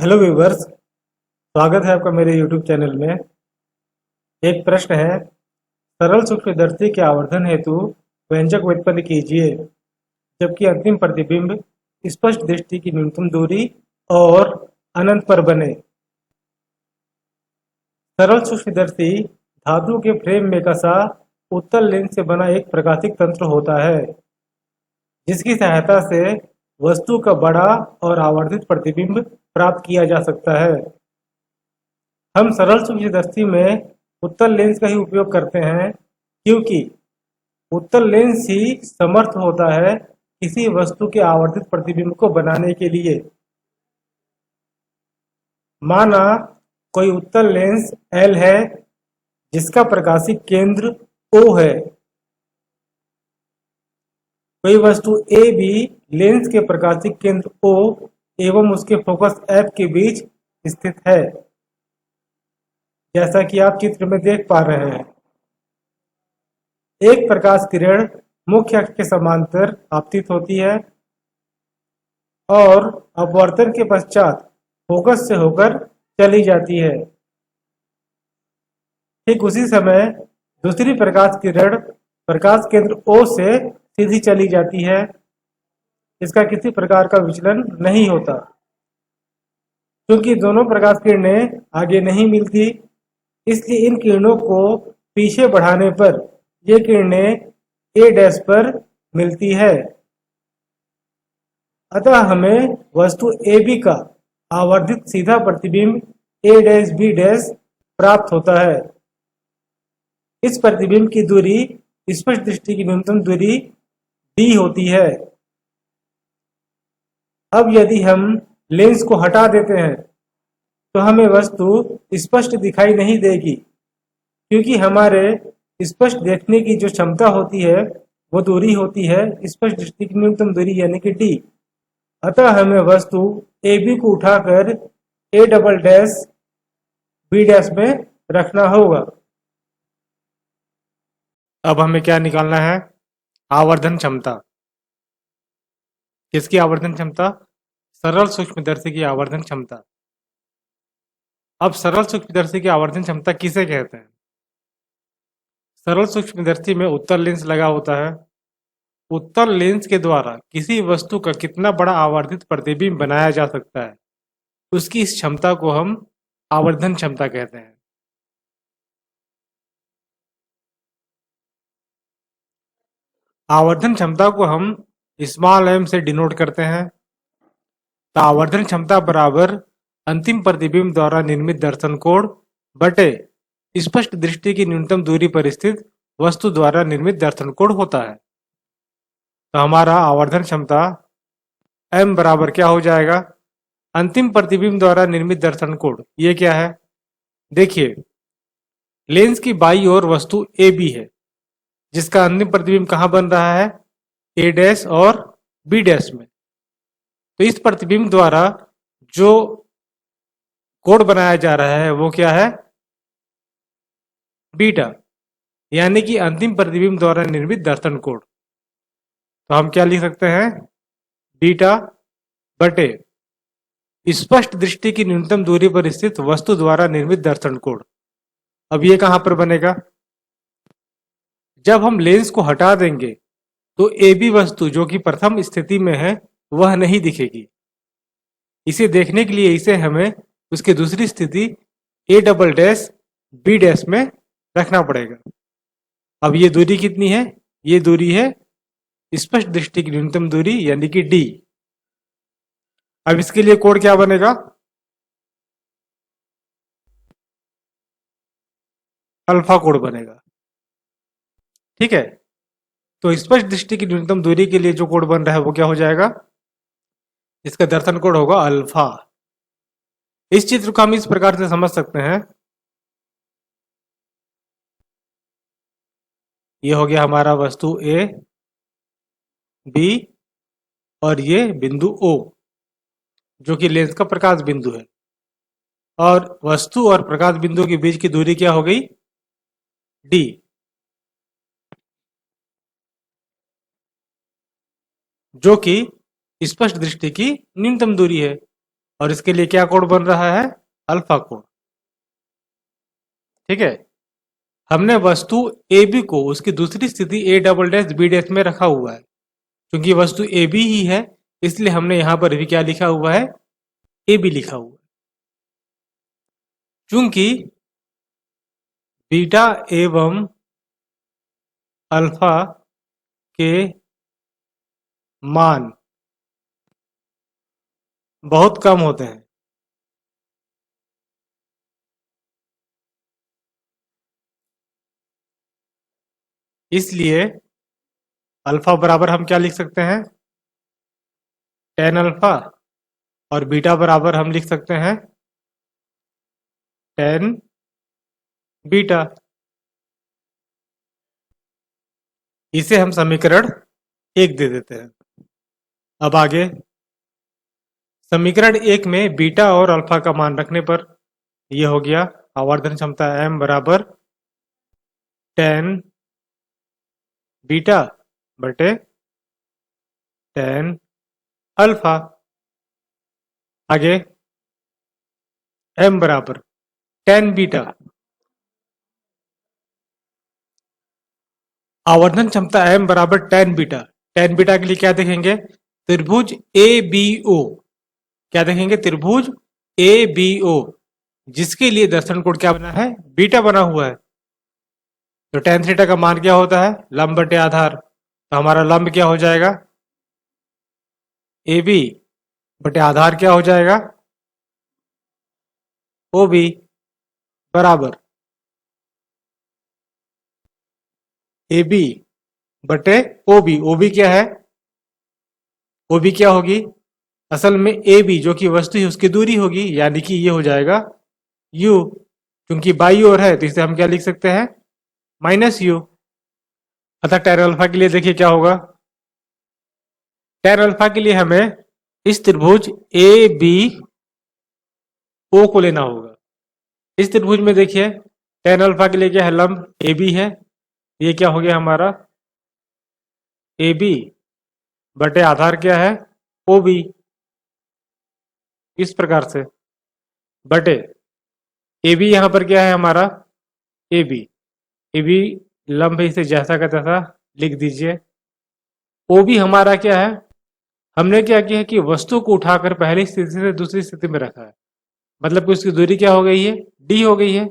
Hello viewers. स्वागत है आपका मेरे यूट्यूब चैनल में। एक प्रश्न है, सरल सूक्ष्मदर्शी के आवर्धन हेतु व्यंजक व्युत्पन्न कीजिए जबकि अंतिम प्रतिबिंब स्पष्ट दृष्टि की न्यूनतम दूरी और अनंत पर बने। सरल सूक्ष्मदर्शी धातु के फ्रेम में कसा उत्तल लेंस से बना एक प्रकाशिक तंत्र होता है जिसकी सहायता से वस्तु का बड़ा और आवर्धित प्रतिबिंब प्राप्त किया जा सकता है। हम सरल सूक्ष्मदर्शी में उत्तल लेंस का ही उपयोग करते हैं क्योंकि उत्तल लेंस ही समर्थ होता है किसी वस्तु के आवर्धित प्रतिबिंब को बनाने के लिए। माना कोई उत्तल लेंस L है जिसका प्रकाशिक केंद्र O है। कोई वस्तु A भी लेंस के प्रकाशिक केंद्र O एवं उसके फोकस F के बीच स्थित है, जैसा कि आप चित्र में देख पा रहे हैं। एक प्रकाश किरण मुख्य अक्ष के समांतर आपतित होती है और अपवर्तन के पश्चात फोकस से होकर चली जाती है। ठीक उसी समय दूसरी प्रकाश किरण प्रकाश केंद्र O से सीधी चली जाती है। इसका किसी प्रकार का विचलन नहीं होता क्योंकि दोनों प्रकाश किरणें आगे नहीं मिलती, इसलिए इन किरणों को पीछे बढ़ाने पर ये किरणें A' पर मिलती है। अतः हमें वस्तु AB का आवर्धित सीधा प्रतिबिंब A', B' प्राप्त होता है। इस प्रतिबिंब की दूरी स्पष्ट दृष्टि की न्यूनतम दूरी D होती है। अब यदि हम लेंस को हटा देते हैं तो हमें वस्तु स्पष्ट दिखाई नहीं देगी क्योंकि हमारे स्पष्ट देखने की जो क्षमता होती है वो दूरी होती है स्पष्ट दृष्टि की न्यूनतम दूरी यानी कि D। अतः हमें वस्तु AB को उठाकर A', B' में रखना होगा। अब हमें क्या निकालना है? आवर्धन क्षमता। किसकी आवर्धन क्षमता? सरल सूक्ष्मदर्शी की आवर्धन क्षमता। अब सरल सूक्ष्मदर्शी की आवर्धन क्षमता किसे कहते हैं? सरल सूक्ष्मदर्शी में उत्तल लेंस लगा होता है। उत्तल लेंस के द्वारा किसी वस्तु का कितना बड़ा आवर्धित प्रतिबिंब बनाया जा सकता है, उसकी इस क्षमता को हम आवर्धन क्षमता कहते हैं। आवर्धन क्षमता को हम स्मॉल m से डिनोट करते हैं। तो आवर्धन क्षमता बराबर अंतिम प्रतिबिंब द्वारा निर्मित दर्शन कोण बटे स्पष्ट दृष्टि की न्यूनतम दूरी पर स्थित वस्तु द्वारा निर्मित दर्शन कोण होता है। तो हमारा आवर्धन क्षमता m बराबर क्या हो जाएगा? अंतिम प्रतिबिंब द्वारा निर्मित दर्शन कोण। ये क्या है? देखिए, लेंस की बाई ओर वस्तु AB है जिसका अंतिम प्रतिबिंब कहाँ बन रहा है? A' और B' में। तो इस प्रतिबिंब द्वारा जो कोण बनाया जा रहा है वो क्या है? बीटा, यानी कि अंतिम प्रतिबिंब द्वारा निर्मित दर्शन कोण। तो हम क्या लिख सकते हैं? बीटा बटे स्पष्ट दृष्टि की न्यूनतम दूरी पर स्थित वस्तु द्वारा निर्मित दर्शन कोण। अब ये कहां पर बनेगा? जब हम लेंस को हटा देंगे तो AB वस्तु जो कि प्रथम स्थिति में है वह नहीं दिखेगी। इसे देखने के लिए इसे हमें उसकी दूसरी स्थिति A', B' में रखना पड़ेगा। अब ये दूरी कितनी है? ये दूरी है स्पष्ट दृष्टि की न्यूनतम दूरी यानी कि D। अब इसके लिए कोण क्या बनेगा? अल्फा कोण बनेगा। ठीक है, तो स्पष्ट दृष्टि की न्यूनतम दूरी के लिए जो कोण बन रहा है वो क्या हो जाएगा? इसका दर्शन कोण होगा अल्फा। इस चित्र को हम इस प्रकार से समझ सकते हैं, ये हो गया हमारा वस्तु A, B और ये बिंदु O जो कि लेंस का प्रकाश बिंदु है, और वस्तु और प्रकाश बिंदु के बीच की दूरी क्या हो गई? D। जो कि स्पष्ट दृष्टि की न्यूनतम दूरी है। और इसके लिए क्या कोण बन रहा है? अल्फा कोण। ठीक है, हमने वस्तु ए बी को उसकी दूसरी स्थिति A double dash B dash में रखा हुआ है। क्योंकि वस्तु ए बी ही है, इसलिए हमने यहां पर भी क्या लिखा हुआ है? ए बी लिखा हुआ है। चूंकि बीटा एवं अल्फा के मान बहुत कम होते हैं, इसलिए अल्फा बराबर हम क्या लिख सकते हैं? Tan alpha. और बीटा बराबर हम लिख सकते हैं टेन बीटा। इसे हम समीकरण 1 दे देते हैं। अब आगे समीकरण 1 में बीटा और अल्फा का मान रखने पर यह हो गया आवर्धन क्षमता m बराबर टेन बीटा बटे टेन अल्फा। आगे m बराबर टेन बीटा। आवर्धन क्षमता m बराबर टेन बीटा। टेन बीटा के लिए क्या देखेंगे? त्रिभुज ए बी ओ। क्या देखेंगे? त्रिभुज ए बी ओ, जिसके लिए दर्शन कोण क्या बना है? बीटा बना हुआ है। तो टेन थीटा का मान क्या होता है? लंब बटे आधार। तो हमारा लंब क्या हो जाएगा? ए बी बटे आधार क्या हो जाएगा? ओ बी बराबर ए बी बटे ओ बी। ओ बी क्या है? ओ बी क्या होगी? असल में ए बी जो कि वस्तु है उसकी दूरी होगी, यानी कि ये हो जाएगा u। क्योंकि बाई ओर है तो इसे हम क्या लिख सकते हैं? Minus u। अतः टेन अल्फा के लिए देखिए क्या होगा? टेन अल्फा के लिए हमें इस त्रिभुज ए बी ओ को लेना होगा। इस त्रिभुज में देखिए टेन अल्फा के लिए क्या है? लंब ए बी है। ये क्या हो गया हमारा? ए बी बटे आधार क्या है? O B. इस प्रकार से बटे ए बी यहां पर क्या है हमारा? A B. ए बी लंब है, इसे जैसा का तैसा लिख दीजिए। ओ बी हमारा क्या है? हमने क्या किया है कि वस्तु को उठाकर पहली स्थिति से दूसरी स्थिति में रखा है। मतलब कि उसकी दूरी क्या हो गई है? डी हो गई है,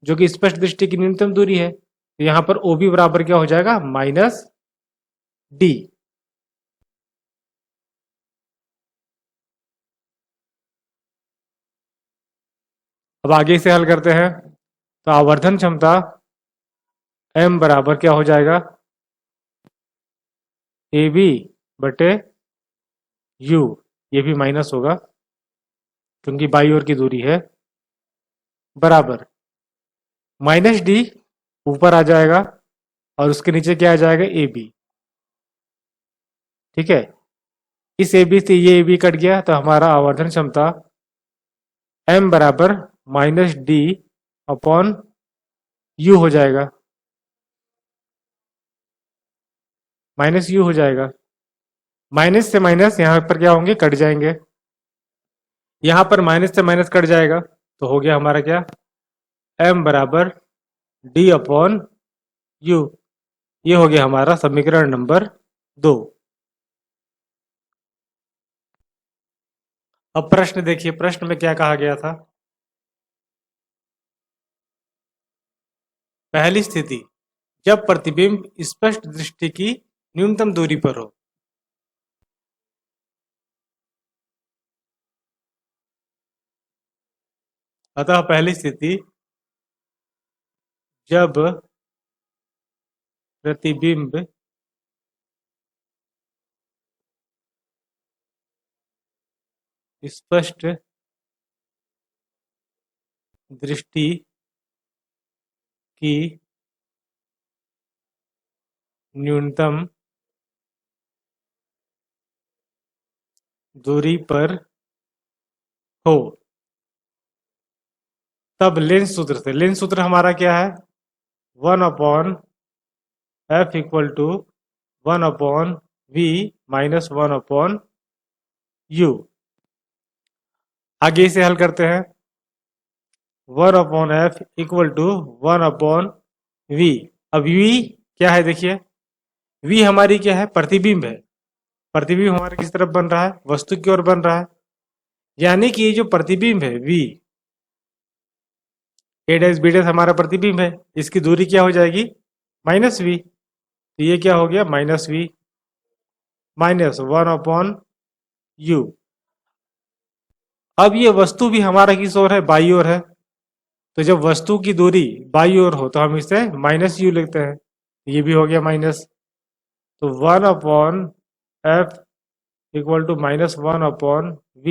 जो कि स्पष्ट दृष्टि की न्यूनतम दूरी है। तो यहां पर ओ बी बराबर क्या हो जाएगा? Minus D. अब आगे से हल करते हैं। तो आवर्धन क्षमता m बराबर क्या हो जाएगा? ए बी बटे u। ये भी माइनस होगा क्योंकि बाई ओर की दूरी है, बराबर माइनस डी ऊपर आ जाएगा और उसके नीचे क्या आ जाएगा? A B. ठीक है, इस ए बी से ये ए बी कट गया तो हमारा आवर्धन क्षमता m बराबर माइनस डी अपॉन u हो जाएगा। माइनस u हो जाएगा। माइनस से माइनस यहाँ पर क्या होंगे? कट जाएंगे। यहाँ पर माइनस से माइनस कट जाएगा तो हो गया हमारा क्या? m बराबर d अपॉन u। ये हो गया हमारा समीकरण नंबर 2। अब प्रश्न देखिए, प्रश्न में क्या कहा गया था? पहली स्थिति जब प्रतिबिंब स्पष्ट दृष्टि की न्यूनतम दूरी पर हो। अतः पहली स्थिति जब प्रतिबिंब स्पष्ट दृष्टि की न्यूनतम दूरी पर हो, तब लेंस सूत्र से, लेंस सूत्र हमारा क्या है? 1/f equal to 1/v minus 1/u। आगे इसे हल करते हैं। 1/f equal to 1/v। अब v क्या है देखिए, v हमारी क्या है, प्रतिबिंब है। प्रतिबिंब हमारा किस तरफ बन रहा है, वस्तु की ओर बन रहा है। यानी कि ये जो प्रतिबिंब है v, a dash b dash हमारा प्रतिबिंब है, इसकी दूरी क्या हो जाएगी, -v। तो ये क्या हो गया, -v माइनस 1/u। अब ये वस्तु भी हमारा किस ओर है, बाई ओर है। तो जब वस्तु की दूरी बाई ओर हो तो हम इसे -u लिखते हैं। ये भी हो गया माइनस। तो 1/f equal to -1/v।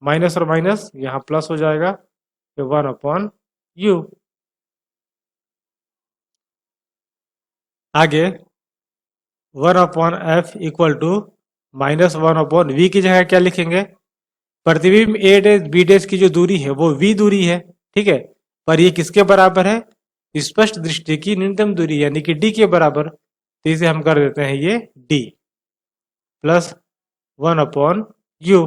Minus और माइनस यहाँ प्लस हो जाएगा, तो 1/u। आगे 1/f इक्वल टू -1/v की जगह क्या लिखेंगे, प्रतिबिंब ए डैश बी डैश की जो दूरी है वो v दूरी है, ठीक है। पर ये किसके बराबर है, स्पष्ट दृष्टि की न्यूनतम दूरी यानी कि d के बराबर। तो इसे हम कर देते हैं ये d प्लस 1/u।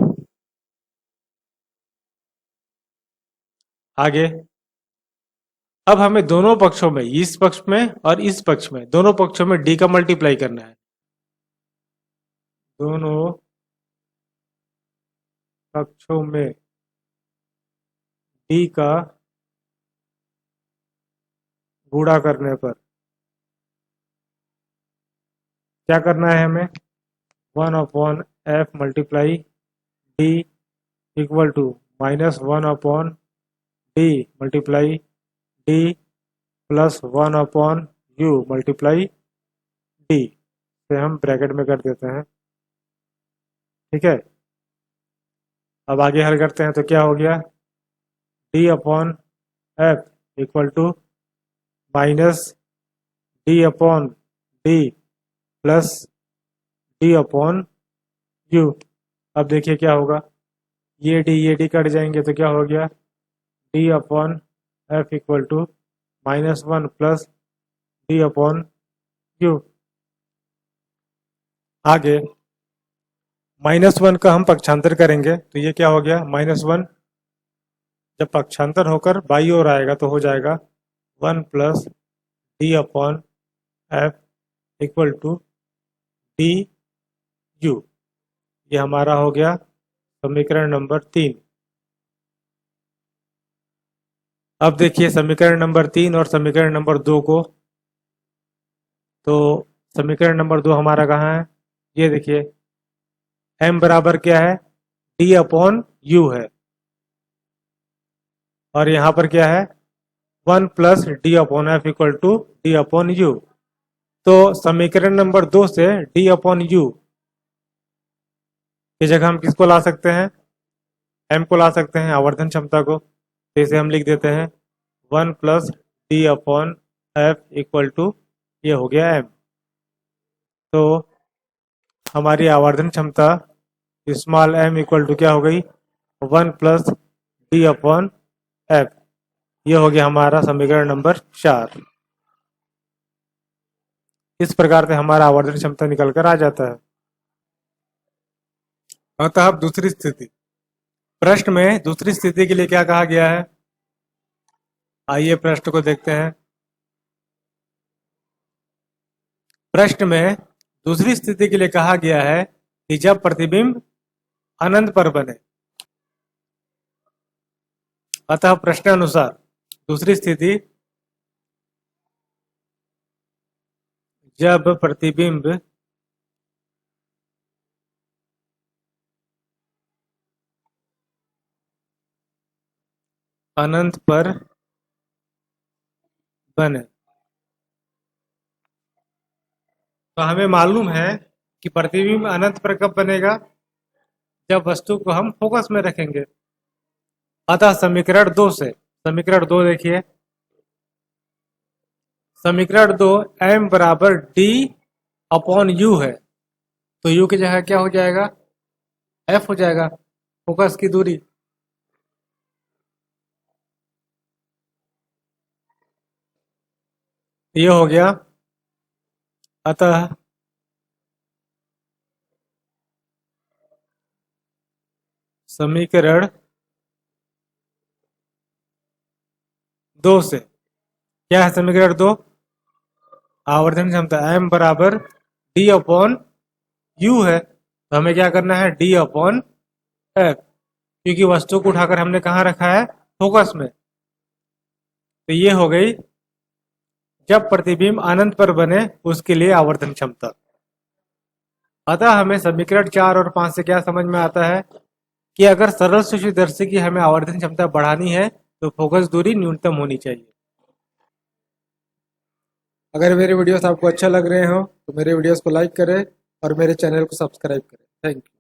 आगे अब हमें दोनों पक्षों में, इस पक्ष में और इस पक्ष में, दोनों पक्षों में d का मल्टीप्लाई करना है। दोनों पक्षों में d का गुणा करने पर क्या करना है हमें, 1/f multiply d equal to -1/d multiply d plus 1/u multiply d से हम ब्रैकेट में कर देते हैं, ठीक है। अब आगे हल करते हैं तो क्या हो गया, d/f equal to -d/d plus d/u। अब देखिए क्या होगा, ये d कट जाएंगे तो क्या हो गया, d/f equal to -1 plus d/u। आगे -1 का हम पक्षांतर करेंगे तो ये क्या हो गया, -1 जब पक्षांतर होकर बाई ओर आएगा तो हो जाएगा 1 plus d/f equal to du। ये हमारा हो गया समीकरण नंबर 3। अब देखिए समीकरण नंबर 3 और समीकरण नंबर 2 को, तो समीकरण नंबर 2 हमारा कहाँ है, ये देखिए m बराबर क्या है, d/u है, और यहाँ पर क्या है 1 plus d/f equal to d/u। तो समीकरण नंबर 2 से d/u की जगह हम किसको ला सकते हैं, m को ला सकते हैं, आवर्धन क्षमता को। तो इसे हम लिख देते हैं 1 प्लस d/f इक्वल टू, ये हो गया m। तो हमारी आवर्धन क्षमता स्मॉल m इक्वल टू क्या हो गई, 1 प्लस d/f। ये हो गया हमारा समीकरण नंबर 4। इस प्रकार से हमारा आवर्धन क्षमता निकल कर आ जाता है। अतः अब दूसरी स्थिति, प्रश्न में दूसरी स्थिति के लिए क्या कहा गया है, आइए प्रश्न को देखते हैं। प्रश्न में दूसरी स्थिति के लिए कहा गया है कि जब प्रतिबिंब अनंत पर बने। अतः प्रश्नानुसार दूसरी स्थिति, जब प्रतिबिंब अनंत पर बने। तो हमें मालूम है कि प्रतिबिंब अनंत पर कब बनेगा, जब वस्तु को हम फोकस में रखेंगे। अतः समीकरण 2 से, समीकरण 2 देखिए, समीकरण 2 m बराबर d/u है, तो u की जगह क्या हो जाएगा, f हो जाएगा, फोकस की दूरी। ये हो गया। अतः समीकरण 2 से। क्या है समीकरण 2? आवर्धन क्षमता m बराबर d अपॉन u है, तो हमें क्या करना है, d अपॉन f, क्योंकि वस्तु को उठाकर हमने कहाँ रखा है, फोकस में। तो ये हो गई जब प्रतिबिंब अनंत पर बने उसके लिए आवर्धन क्षमता। अतः हमें समीकरण 4 और 5 से क्या समझ में आता है कि अगर सरल सूक्ष्मदर्शी की हमें आवर्धन क्षमता बढ़ानी है तो फोकस दूरी न्यूनतम होनी चाहिए। अगर मेरे वीडियोस आपको अच्छा लग रहे हो तो मेरे वीडियोस को लाइक करें और मेरे चैनल को सब्सक्राइब करें। Thank you.